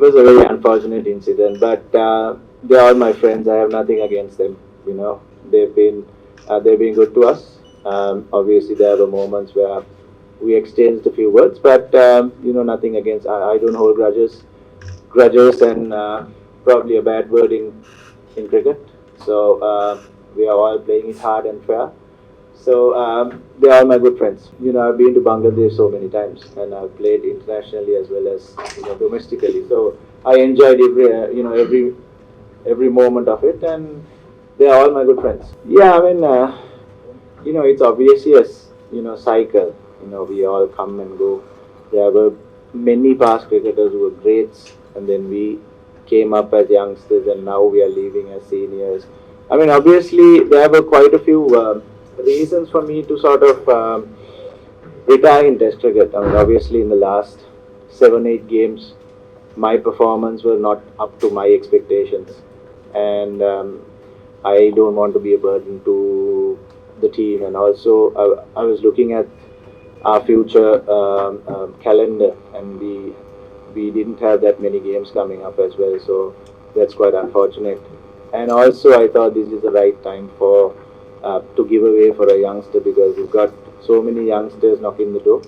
was a very unfortunate incident, but they are all my friends. I have nothing against them. You know, they've been good to us. Obviously, there were moments where we exchanged a few words, but nothing against. I don't hold grudges, and probably a bad word in cricket. So we are all playing it hard and fair. So they are my good friends. I've been to Bangladesh so many times, and I've played internationally as well as domestically. So I enjoyed every moment of it, and they are all my good friends. Yeah, I mean, it's obviously a cycle. We all come and go. There were many past cricketers who were greats, and then we came up as youngsters, and now we are leaving as seniors. I mean, obviously, there were quite a few reasons for me to sort of retire in Test cricket. I mean, obviously, in the last 7-8 games, my performance was not up to my expectations, and I don't want to be a burden to the team. And also, I was looking at our future calendar, and we didn't have that many games coming up as well, so that's quite unfortunate. And also, I thought this is the right time for to give away for a youngster, because we've got so many youngsters knocking the door,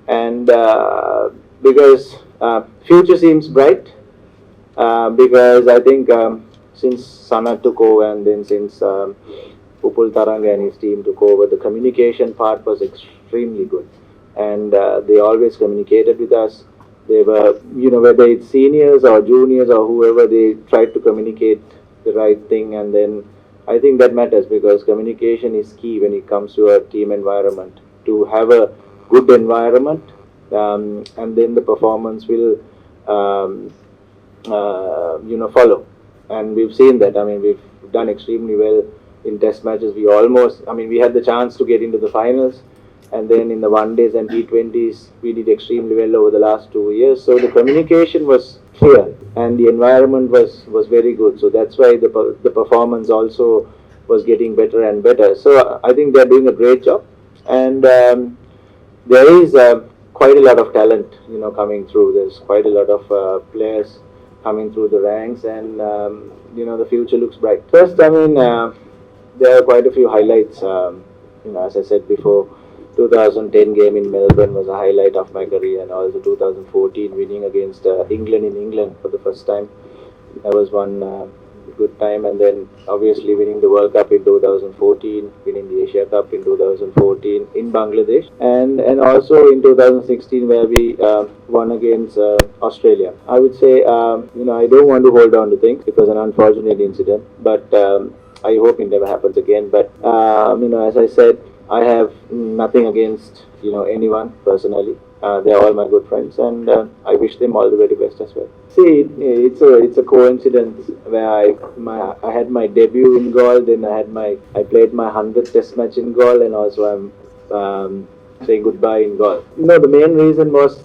and because future seems bright, because I think since Sana took over, and then since Upul Taranga and his team took over, the communication part was extremely good, and they always communicated with us. They were, whether it's seniors or juniors or whoever, they tried to communicate the right thing, and then I think that matters, because communication is key when it comes to a team environment. To have a good environment, and then the performance will, follow. And we've seen that. I mean, we've done extremely well in Test matches. We had the chance to get into the finals, and then in the one days and T20s, we did extremely well over the last 2 years. So the communication was clear, and the environment was very good. So that's why the performance also was getting better and better. So I think they're doing a great job, and there is quite a lot of talent, coming through. There's quite a lot of players coming through the ranks, and the future looks bright. First, there are quite a few highlights. As I said before, 2010 game in Melbourne was a highlight of my career, and also 2014 winning against England in England for the first time. That was one good time, and then obviously winning the World Cup in 2014, winning the Asia Cup in 2014 in Bangladesh, and also in 2016 where we won against Australia. I would say, I don't want to hold on to things. It was an unfortunate incident, but I hope it never happens again. But as I said, I have nothing against anyone personally. They're all my good friends, and I wish them all the very best as well. See, it's a coincidence where I had my debut in Galle, then I played my 100th Test match in Galle, and also I'm saying goodbye in Galle. The main reason was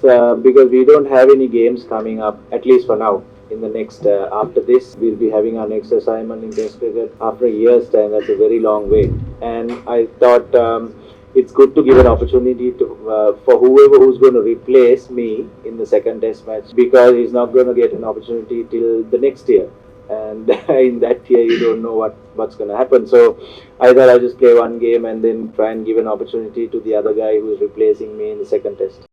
because we don't have any games coming up, at least for now. In the next, after this, we'll be having our next assignment in Test cricket after a year's time. That's a very long wait, and I thought it's good to give an opportunity to for whoever who's going to replace me in the second Test match, because he's not going to get an opportunity till the next year, and in that year you don't know what's going to happen. So I thought I'll just play one game and then try and give an opportunity to the other guy who's replacing me in the second Test.